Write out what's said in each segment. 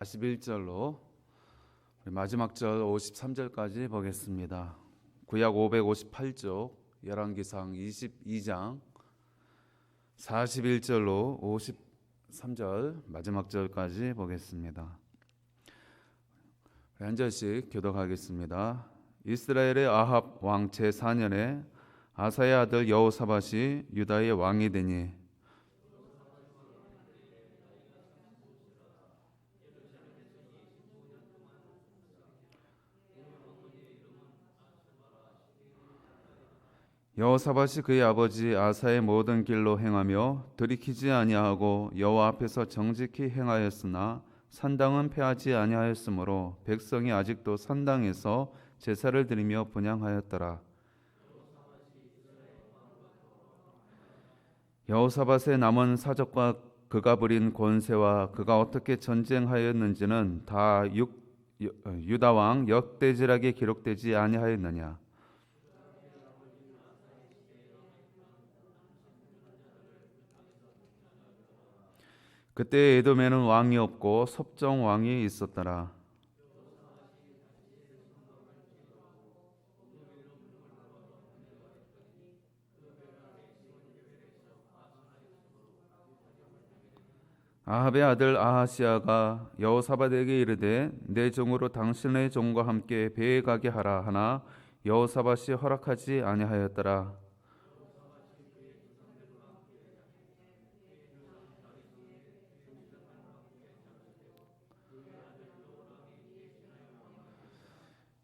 41절로 마지막 절 53절까지 보겠습니다. 구약 558쪽 열왕기상 22장 41절로 53절 마지막 절까지 보겠습니다. 한 절씩 교독하겠습니다. 이스라엘의 아합 왕 제4년에 아사의 아들 여호사밧이 유다의 왕이 되니 여호사밧이 그의 아버지 아사의 모든 길로 행하며 돌이키지 아니하고 여호와 앞에서 정직히 행하였으나 산당은 폐하지 아니하였으므로 백성이 아직도 산당에서 제사를 드리며 분향하였더라. 여호사밧의 남은 사적과 그가 부린 권세와 그가 어떻게 전쟁하였는지는 다 유다 왕 역대지락에 기록되지 아니하였느냐. 그때 에돔에는 왕이 없고 섭정 왕이 있었더라. 아합의 아들 아하시아가 여호사밧에게 이르되 내 종으로 당신의 종과 함께 배에 가게 하라 하나 여호사밧이 허락하지 아니하였더라.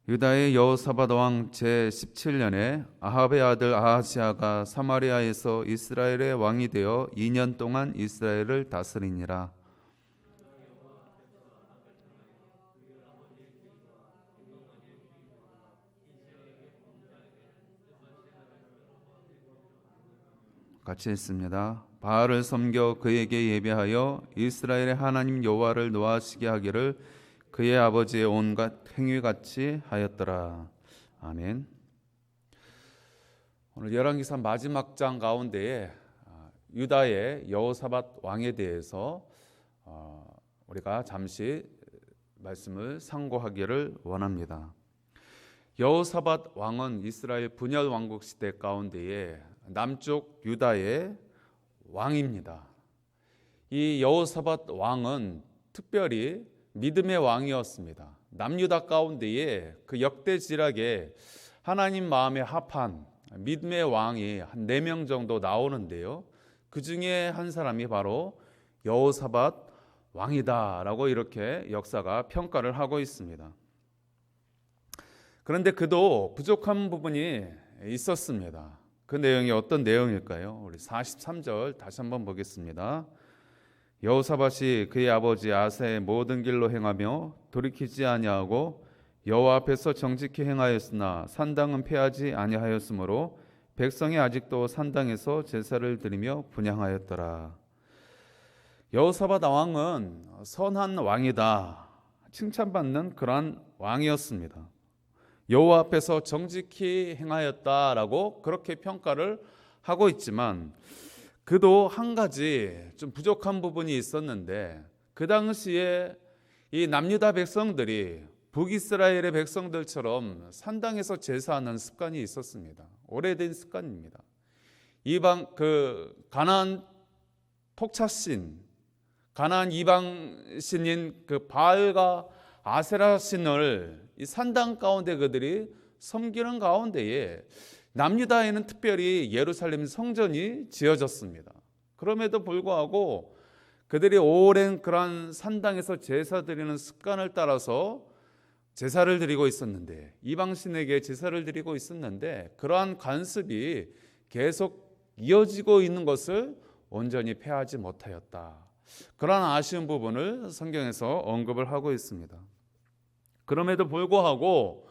유다의 여호사밧 왕 제17년에 아합의 아들 아하시아가 사마리아에서 이스라엘의 왕이 되어 2년 동안 이스라엘을 다스리니라. 같이 읽습니다. 바알을 섬겨 그에게 예배하여 이스라엘의 하나님 여호와를 노하시게 하기를 그의 아버지의 온갖 행위같이 하였더라. 아멘. 오늘 열왕기상 마지막 장 가운데에 유다의 여호사밧 왕에 대해서 우리가 잠시 말씀을 상고하기를 원합니다. 여호사밧 왕은 이스라엘 분열 왕국 시대 가운데에 남쪽 유다의 왕입니다. 이 여호사밧 왕은 특별히 믿음의 왕이었습니다. 남유다 가운데에 그 역대지락에 하나님 마음에 합한 믿음의 왕이 한 4명 정도 나오는데요. 그 중에 한 사람이 바로 여호사밧 왕이다라고 이렇게 역사가 평가를 하고 있습니다. 그런데 그도 부족한 부분이 있었습니다. 그 내용이 어떤 내용일까요? 우리 43절 다시 한번 보겠습니다. 여호사밧이 그의 아버지 아사의 모든 길로 행하며 돌이키지 아니하고 여호와 앞에서 정직히 행하였으나 산당은 폐하지 아니하였으므로 백성이 아직도 산당에서 제사를 드리며 분향하였더라. 여호사밧 왕은 선한 왕이다 칭찬받는 그러한 왕이었습니다. 여호와 앞에서 정직히 행하였다라고 그렇게 평가를 하고 있지만 그도 한 가지 좀 부족한 부분이 있었는데 그 당시에 이 남유다 백성들이 북이스라엘의 백성들처럼 산당에서 제사하는 습관이 있었습니다. 오래된 습관입니다. 이방 가나안 톡차신, 가나안 이방 신인 그 바알과 아세라 신을 이 산당 가운데 그들이 섬기는 가운데에 남유다에는 특별히 예루살렘 성전이 지어졌습니다. 그럼에도 불구하고 그들이 오랜 그러한 산당에서 제사 드리는 습관을 따라서 제사를 드리고 있었는데 이방신에게 제사를 드리고 있었는데 그러한 관습이 계속 이어지고 있는 것을 온전히 폐하지 못하였다. 그러한 아쉬운 부분을 성경에서 언급을 하고 있습니다. 그럼에도 불구하고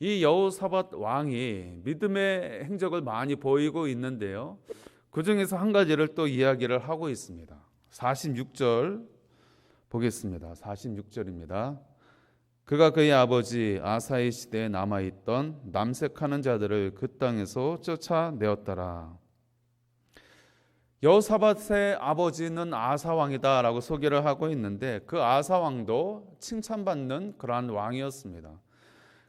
이 여호사밧 왕이 믿음의 행적을 많이 보이고 있는데요. 그 중에서 한 가지를 또 이야기를 하고 있습니다. 46절 보겠습니다. 46절입니다. 그가 그의 아버지 아사의 시대에 남아있던 남색하는 자들을 그 땅에서 쫓아내었더라. 여호사밧의 아버지는 아사 왕이다라고 소개를 하고 있는데 그 아사 왕도 칭찬받는 그러한 왕이었습니다.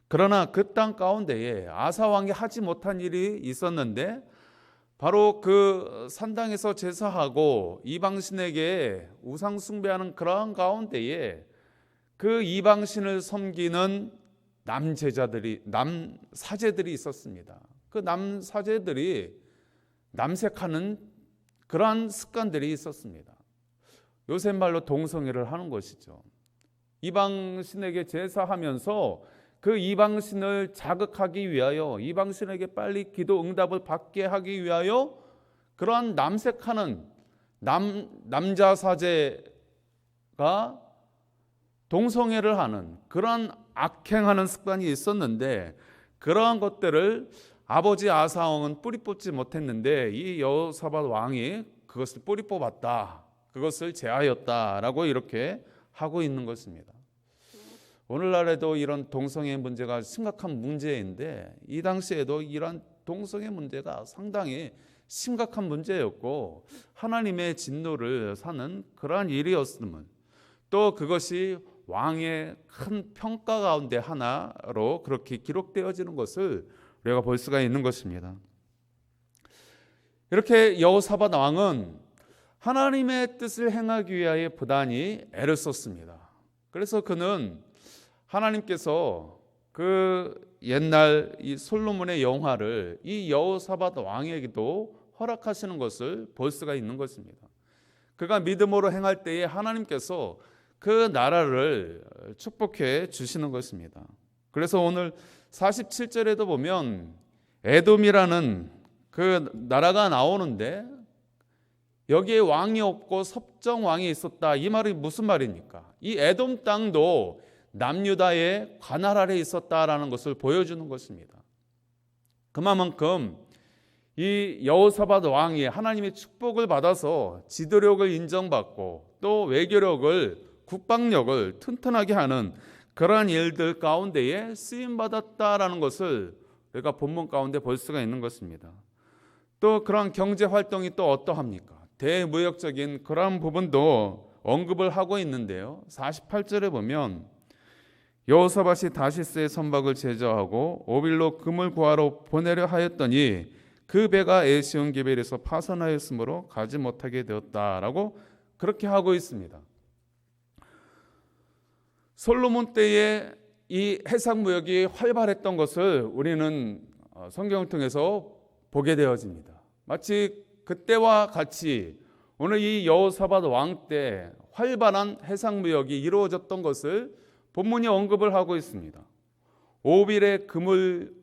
그러나 그 땅 가운데에 아사 왕이 하지 못한 일이 있었는데 바로 그 산당에서 제사하고 이방신에게 우상 숭배하는 그러한 가운데에 그 이방신을 섬기는 남사제들이 있었습니다. 그 남사제들이 남색하는 그러한 습관들이 있었습니다. 요새 말로 동성애를 하는 것이죠. 이방신에게 제사하면서 그 이방신을 자극하기 위하여, 이방신에게 빨리 기도 응답을 받게 하기 위하여 그러한 남색하는 남자 사제가 동성애를 하는 그러한 악행하는 습관이 있었는데, 그러한 것들을 아버지 아사 왕은 뿌리 뽑지 못했는데 이 여호사밧 왕이 그것을 뿌리 뽑았다, 그것을 제하였다라고 이렇게 하고 있는 것입니다. 오늘날에도 이런 동성애 문제가 심각한 문제인데 이 당시에도 이런 동성애 문제가 상당히 심각한 문제였고 하나님의 진노를 사는 그러한 일이었음을, 또 그것이 왕의 큰 평가 가운데 하나로 그렇게 기록되어지는 것을 우리가 볼 수가 있는 것입니다. 이렇게 여호사밧 왕은 하나님의 뜻을 행하기 위하여 부단히 애를 썼습니다. 그래서 그는 하나님께서 그 옛날 이 솔로몬의 영화를 이 여호사밧 왕에게도 허락하시는 것을 볼 수가 있는 것입니다. 그가 믿음으로 행할 때에 하나님께서 그 나라를 축복해 주시는 것입니다. 그래서 오늘 47절에도 보면 에돔이라는 그 나라가 나오는데 여기에 왕이 없고 섭정 왕이 있었다. 이 말이 무슨 말입니까? 이 에돔 땅도 남유다의 관할 아래 있었다라는 것을 보여주는 것입니다. 그만큼 이 여호사밧 왕이 하나님의 축복을 받아서 지도력을 인정받고 또 외교력을, 국방력을 튼튼하게 하는 그러한 일들 가운데에 쓰임받았다라는 것을 우리가 본문 가운데 볼 수가 있는 것입니다. 또 그러한 경제 활동이 또 어떠합니까? 대무역적인 그러한 부분도 언급을 하고 있는데요. 48절에 보면 여호사밧이 다시스의 선박을 제저하고 오빌로 금을 구하러 보내려 하였더니 그 배가 에시온게벨에서 파선하였으므로 가지 못하게 되었다라고 그렇게 하고 있습니다. 솔로몬 때에 이 해상무역이 활발했던 것을 우리는 성경을 통해서 보게 되어집니다. 마치 그때와 같이 오늘 이 여호사밧 왕 때 활발한 해상무역이 이루어졌던 것을 본문이 언급을 하고 있습니다. 오빌의 금을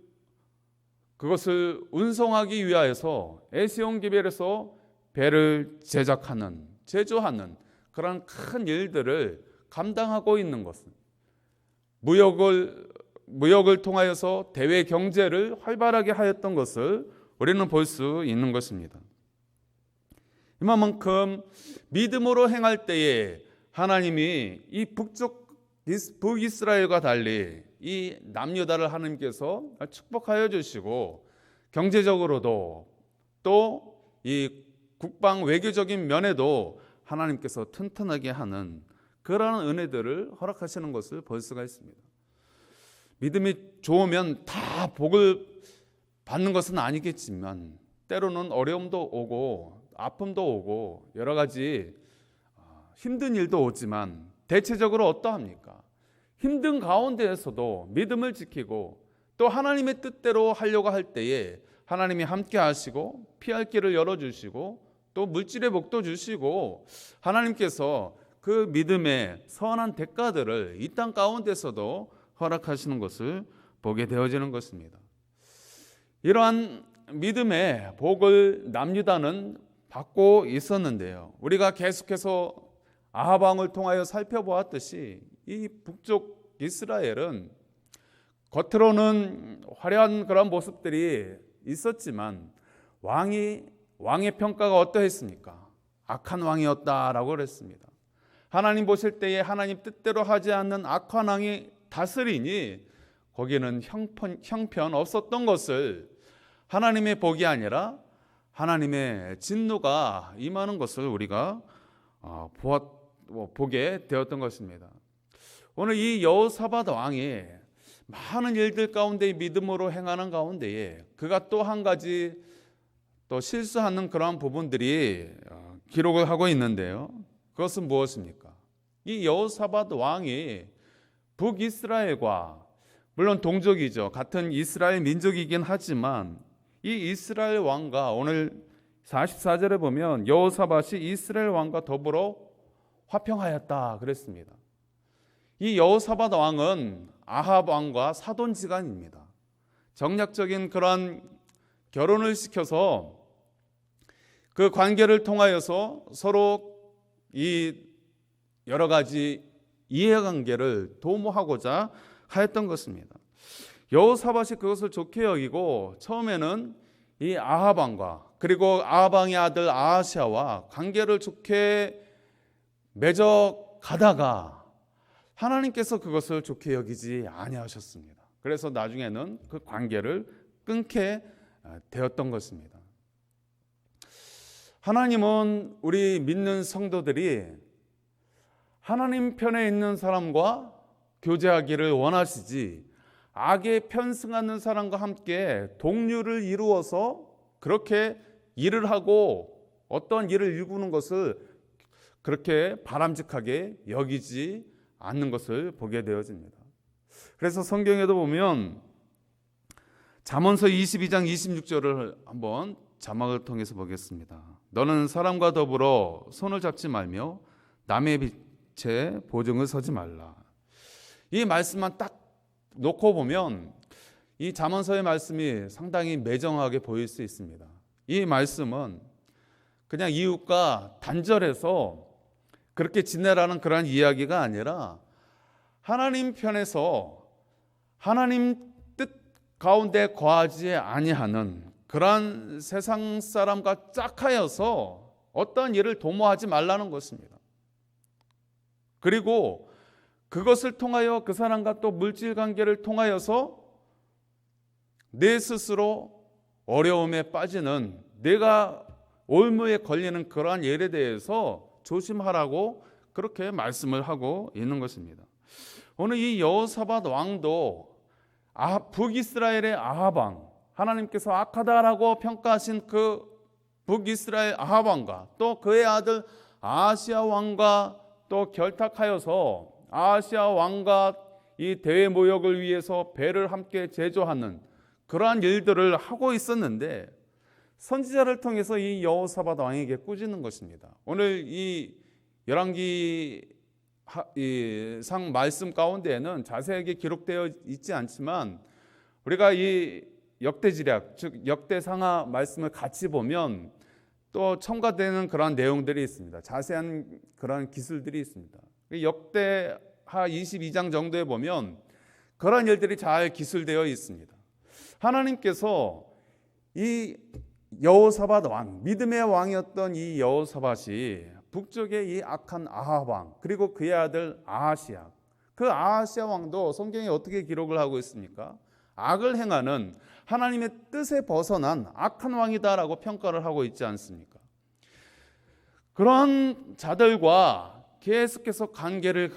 그것을 운송하기 위하여서 에시온게벨에서 배를 제조하는 그런 큰 일들을 감당하고 있는 것은 무역을 통하여서 대외 경제를 활발하게 하였던 것을 우리는 볼 수 있는 것입니다. 이만큼 믿음으로 행할 때에 하나님이 이 북이스라엘과 달리 이 남유다를 하나님께서 축복하여 주시고 경제적으로도 또 이 국방 외교적인 면에도 하나님께서 튼튼하게 하는 그러한 은혜들을 허락하시는 것을 볼 수가 있습니다. 믿음이 좋으면 다 복을 받는 것은 아니겠지만 때로는 어려움도 오고 아픔도 오고 여러 가지 힘든 일도 오지만 대체적으로 어떠합니까? 힘든 가운데에서도 믿음을 지키고 또 하나님의 뜻대로 하려고 할 때에 하나님이 함께 하시고 피할 길을 열어주시고 또 물질의 복도 주시고 하나님께서 그 믿음의 선한 대가들을 이 땅 가운데서도 허락하시는 것을 보게 되어지는 것입니다. 이러한 믿음의 복을 남유다는 받고 있었는데요. 우리가 계속해서 아합 왕을 통하여 살펴보았듯이 이 북쪽 이스라엘은 겉으로는 화려한 그런 모습들이 있었지만 왕의 평가가 어떠했습니까? 악한 왕이었다라고 그랬습니다. 하나님 보실 때에 하나님 뜻대로 하지 않는 악한 왕이 다스리니 거기는 형편 없었던 것을 하나님의 복이 아니라 하나님의 진노가 임하는 것을 우리가 보게 되었던 것입니다. 오늘 이 여호사밧 왕이 많은 일들 가운데 믿음으로 행하는 가운데에 그가 또 한 가지 또 실수하는 그러한 부분들이 기록을 하고 있는데요. 그것은 무엇입니까? 이 여호사밧 왕이 북이스라엘과 물론 동족이죠. 같은 이스라엘 민족이긴 하지만 이 이스라엘 왕과 오늘 44절에 보면 여호사밧이 이스라엘 왕과 더불어 화평하였다 그랬습니다. 이 여호사밧 왕은 아합 왕과 사돈지간입니다. 정략적인 그런 결혼을 시켜서 그 관계를 통하여서 서로 이 여러 가지 이해관계를 도모하고자 하였던 것입니다. 여호사밧이 그것을 좋게 여기고 처음에는 이 아합 왕과 그리고 아합 왕의 아들 아하시아와 관계를 좋게 맺어 가다가 하나님께서 그것을 좋게 여기지 아니하셨습니다. 그래서 나중에는 그 관계를 끊게 되었던 것입니다. 하나님은 우리 믿는 성도들이 하나님 편에 있는 사람과 교제하기를 원하시지 악에 편승하는 사람과 함께 동류를 이루어서 그렇게 일을 하고 어떤 일을 일구는 것을 그렇게 바람직하게 여기지 않는 것을 보게 되어집니다. 그래서 성경에도 보면 잠언서 22장 26절을 한번 자막을 통해서 보겠습니다. 너는 사람과 더불어 손을 잡지 말며 남의 빛에 보증을 서지 말라. 이 말씀만 딱 놓고 보면 이 잠언서의 말씀이 상당히 매정하게 보일 수 있습니다. 이 말씀은 그냥 이웃과 단절해서 그렇게 지내라는 그런 이야기가 아니라 하나님 편에서 하나님 뜻 가운데 거하지 아니하는 그러한 세상 사람과 짝하여서 어떤 일을 도모하지 말라는 것입니다. 그리고 그것을 통하여 그 사람과 또 물질 관계를 통하여서 내 스스로 어려움에 빠지는 내가 올무에 걸리는 그러한 일에 대해서 조심하라고 그렇게 말씀을 하고 있는 것입니다. 오늘 이 여호사밧 왕도 북이스라엘의 아합 왕, 하나님께서 악하다라고 평가하신 그 북이스라엘 아합 왕과 또 그의 아들 아하시아 왕과 또 결탁하여서 아하시아 왕과 이 대회 모욕을 위해서 배를 함께 제조하는 그러한 일들을 하고 있었는데 선지자를 통해서 이 여호사밧 왕에게 꾸짖는 것입니다. 오늘 이 열왕기 상 말씀 가운데에는 자세하게 기록되어 있지 않지만 우리가 이 역대지략 즉 역대상하 말씀을 같이 보면 또 첨가되는 그런 내용들이 있습니다. 자세한 그런 기술들이 있습니다. 역대하 22장 정도에 보면 그런 일들이 잘 기술되어 있습니다. 하나님께서 이 여호사밧 왕, 믿음의 왕이었던 이 여호사밧이 북쪽의 이 악한 아합 왕, 그리고 그의 아들 아하시아, 그 아하시아 왕도 성경에 어떻게 기록을 하고 있습니까? 악을 행하는 하나님의 뜻에 벗어난 악한 왕이다라고 평가를 하고 있지 않습니까? 그런 자들과 계속해서 관계를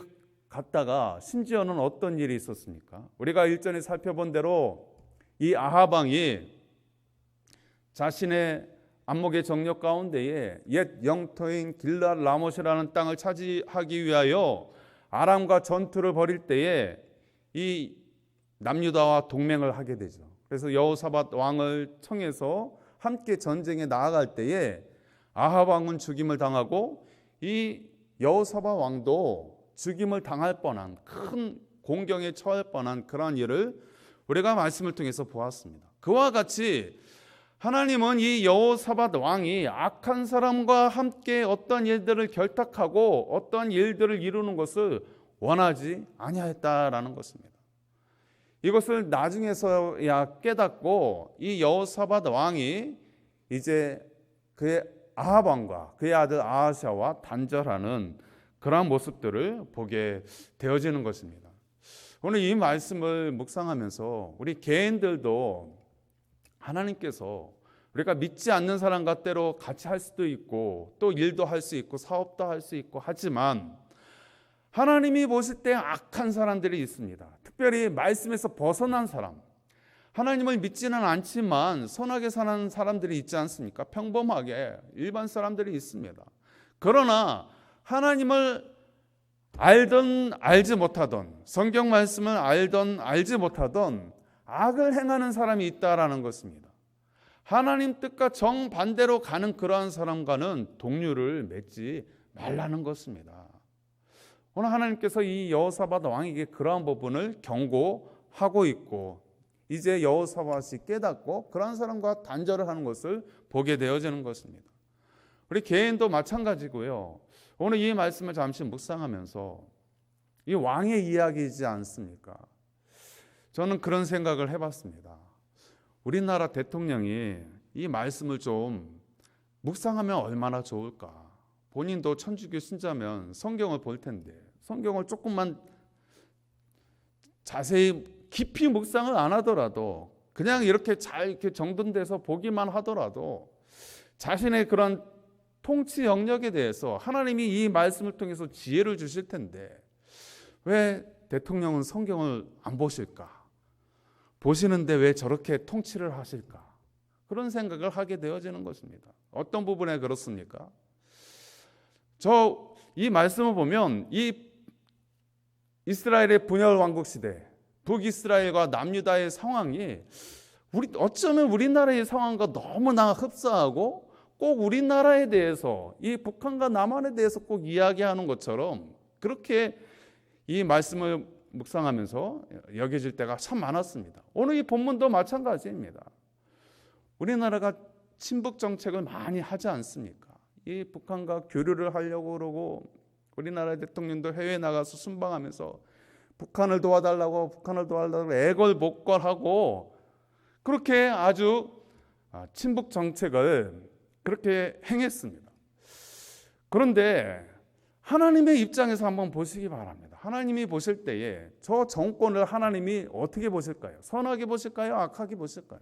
갖다가 심지어는 어떤 일이 있었습니까? 우리가 일전에 살펴본 대로 이 아합 왕이 자신의 안목의 정력 가운데에 옛 영토인 길르앗 라못이라는 땅을 차지하기 위하여 아람과 전투를 벌일 때에 이 남유다와 동맹을 하게 되죠. 그래서 여호사밧 왕을 청해서 함께 전쟁에 나아갈 때에 아합 왕은 죽임을 당하고 이 여호사밧 왕도 죽임을 당할 뻔한 큰 공경에 처할 뻔한 그러한 일을 우리가 말씀을 통해서 보았습니다. 그와 같이 하나님은 이 여호사밧 왕이 악한 사람과 함께 어떤 일들을 결탁하고 어떤 일들을 이루는 것을 원하지 아니하였다라는 것입니다. 이것을 나중에서야 깨닫고 이 여호사밧 왕이 이제 그의 아합 왕과 그의 아들 아하시아와 단절하는 그러한 모습들을 보게 되어지는 것입니다. 오늘 이 말씀을 묵상하면서 우리 개인들도 하나님께서 우리가 믿지 않는 사람과 때로 같이 할 수도 있고 또 일도 할 수 있고 사업도 할 수 있고 하지만 하나님이 보실 때 악한 사람들이 있습니다. 특별히 말씀에서 벗어난 사람, 하나님을 믿지는 않지만 선하게 사는 사람들이 있지 않습니까? 평범하게 일반 사람들이 있습니다. 그러나 하나님을 알던 알지 못하던, 성경 말씀을 알던 알지 못하던 악을 행하는 사람이 있다라는 것입니다. 하나님 뜻과 정반대로 가는 그러한 사람과는 동료를 맺지 말라는 것입니다. 오늘 하나님께서 이 여호사밧 왕에게 그러한 부분을 경고하고 있고 이제 여호사밧이 깨닫고 그러한 사람과 단절을 하는 것을 보게 되어지는 것입니다. 우리 개인도 마찬가지고요. 오늘 이 말씀을 잠시 묵상하면서 이 왕의 이야기이지 않습니까? 저는 그런 생각을 해봤습니다. 우리나라 대통령이 이 말씀을 좀 묵상하면 얼마나 좋을까? 본인도 천주교 신자면 성경을 볼 텐데 성경을 조금만 자세히 깊이 묵상을 안 하더라도 그냥 이렇게 잘 이렇게 정돈돼서 보기만 하더라도 자신의 그런 통치 영역에 대해서 하나님이 이 말씀을 통해서 지혜를 주실 텐데 왜 대통령은 성경을 안 보실까? 보시는데 왜 저렇게 통치를 하실까? 그런 생각을 하게 되어지는 것입니다. 어떤 부분에 그렇습니까? 이 말씀을 보면 이 이스라엘의 분열 왕국 시대, 북이스라엘과 남유다의 상황이 어쩌면 우리나라의 상황과 너무나 흡사하고 꼭 우리나라에 대해서 이 북한과 남한에 대해서 꼭 이야기하는 것처럼 그렇게 이 말씀을 묵상하면서 여겨질 때가 참 많았습니다. 오늘 이 본문도 마찬가지입니다. 우리나라가 친북 정책을 많이 하지 않습니까? 이 북한과 교류를 하려고 그러고 우리나라 대통령도 해외에 나가서 순방하면서 북한을 도와달라고 애걸복걸하고 그렇게 아주 친북 정책을 그렇게 행했습니다. 그런데 하나님의 입장에서 한번 보시기 바랍니다. 하나님이 보실 때에 저 정권을 하나님이 어떻게 보실까요? 선하게 보실까요? 악하게 보실까요?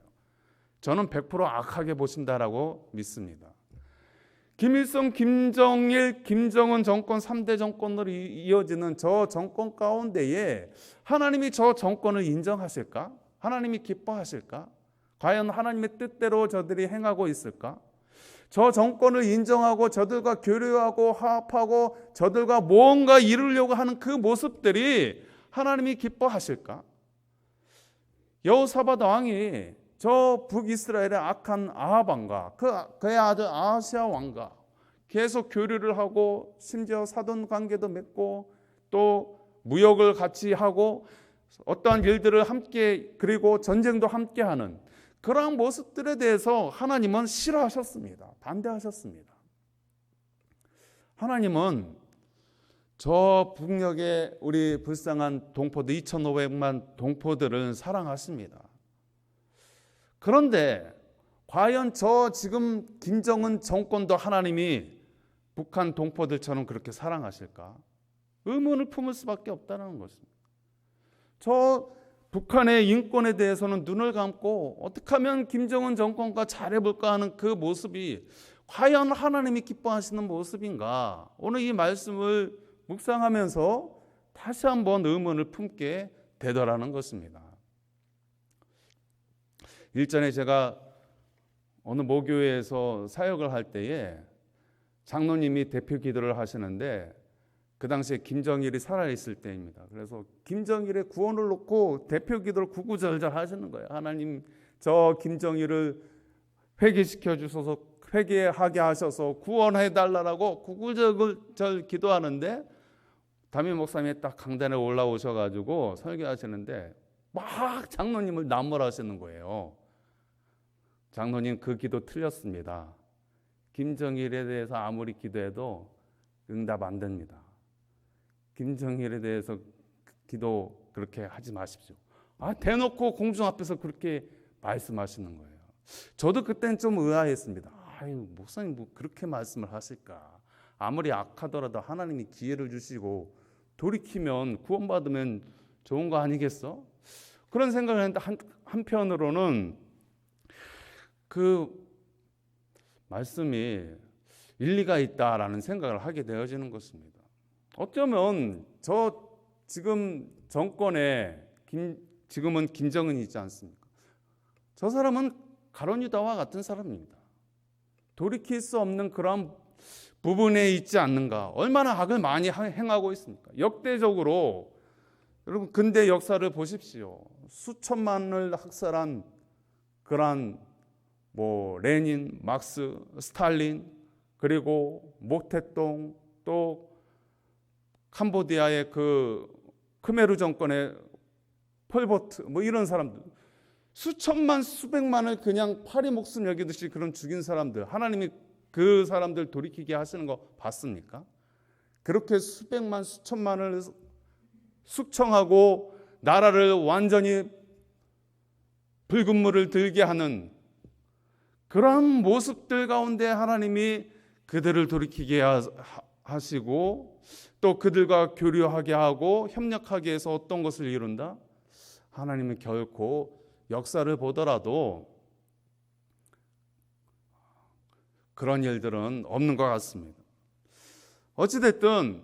저는 100% 악하게 보신다라고 믿습니다. 김일성, 김정일, 김정은 정권 3대 정권으로 이어지는 저 정권 가운데에 하나님이 저 정권을 인정하실까? 하나님이 기뻐하실까? 과연 하나님의 뜻대로 저들이 행하고 있을까? 저 정권을 인정하고 저들과 교류하고 화합하고 저들과 뭔가 이루려고 하는 그 모습들이 하나님이 기뻐하실까? 여호사밧 왕이 저 북이스라엘의 악한 아합 왕과 그의 아들 아하시아 왕과 계속 교류를 하고 심지어 사돈 관계도 맺고 또 무역을 같이 하고 어떠한 일들을 함께 그리고 전쟁도 함께 하는 그러한 모습들에 대해서 하나님은 싫어하셨습니다. 반대하셨습니다. 하나님은 저 북녘의 우리 불쌍한 동포들 2,500만 동포들을 사랑하십니다. 그런데 과연 저 지금 김정은 정권도 하나님이 북한 동포들처럼 그렇게 사랑하실까? 의문을 품을 수밖에 없다는 것입니다. 저 북한의 인권에 대해서는 눈을 감고 어떻게 하면 김정은 정권과 잘해볼까 하는 그 모습이 과연 하나님이 기뻐하시는 모습인가? 오늘 이 말씀을 묵상하면서 다시 한번 의문을 품게 되더라는 것입니다. 일전에 제가 어느 모교회에서 사역을 할 때에 장로님이 대표 기도를 하시는데 그 당시에 김정일이 살아있을 때입니다. 그래서 김정일의 구원을 놓고 대표 기도를 구구절절 하시는 거예요. 하나님 저 김정일을 회개시켜 주셔서 회개하게 하셔서 구원해 달라고 구구절절 기도하는데 담임 목사님이 딱 강단에 올라오셔가지고 설교하시는데 막 장로님을 남몰하시는 거예요. 장로님 그 기도 틀렸습니다. 김정일에 대해서 아무리 기도해도 응답 안 됩니다. 김정일에 대해서 기도 그렇게 하지 마십시오. 대놓고 공중 앞에서 그렇게 말씀하시는 거예요. 저도 그때는 좀 의아했습니다. 목사님 뭐 그렇게 말씀을 하실까? 아무리 악하더라도 하나님이 기회를 주시고 돌이키면 구원받으면 좋은 거 아니겠어? 그런 생각을 했는데 한편으로는 그 말씀이 일리가 있다라는 생각을 하게 되어지는 것입니다. 어쩌면 저 지금 정권에 지금은 김정은이 있지 않습니까? 저 사람은 가룟 유다와 같은 사람입니다. 돌이킬 수 없는 그런 부분에 있지 않는가? 얼마나 악을 많이 행하고 있습니까? 역대적으로 여러분 근대 역사를 보십시오. 수천만을 학살한 그런 레닌, 막스, 스탈린, 그리고 모태똥, 또 캄보디아의 그 크메르 정권의 폴포트 이런 사람들 수천만 수백만을 그냥 파리 목숨 여기듯이 그런 죽인 사람들, 하나님이 그 사람들 돌이키게 하시는 거 봤습니까? 그렇게 수백만 수천만을 숙청하고 나라를 완전히 붉은 물을 들게 하는 그런 모습들 가운데 하나님이 그들을 돌이키게 하시고 또 그들과 교류하게 하고 협력하게 해서 어떤 것을 이룬다? 하나님은 결코 역사를 보더라도 그런 일들은 없는 것 같습니다. 어찌됐든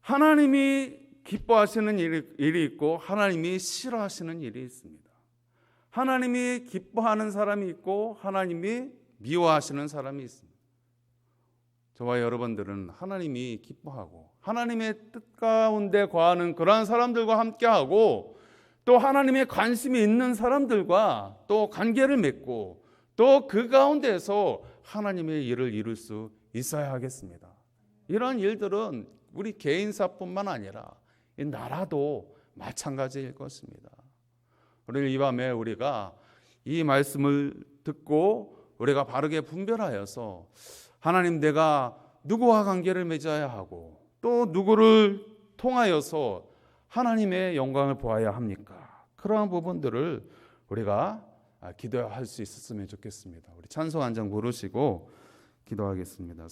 하나님이 기뻐하시는 일이 있고 하나님이 싫어하시는 일이 있습니다. 하나님이 기뻐하는 사람이 있고 하나님이 미워하시는 사람이 있습니다. 저와 여러분들은 하나님이 기뻐하고 하나님의 뜻 가운데 거하는 그러한 사람들과 함께하고 또 하나님의 관심이 있는 사람들과 또 관계를 맺고 또 그 가운데서 하나님의 일을 이룰 수 있어야 하겠습니다. 이런 일들은 우리 개인사뿐만 아니라 이 나라도 마찬가지일 것입니다. 오늘 이 밤에 우리가 이 말씀을 듣고 우리가 바르게 분별하여서 하나님, 내가 누구와 관계를 맺어야 하고 또 누구를 통하여서 하나님의 영광을 보아야 합니까? 그러한 부분들을 우리가 기도할 수 있었으면 좋겠습니다. 우리 찬송 한 장 부르시고 기도하겠습니다.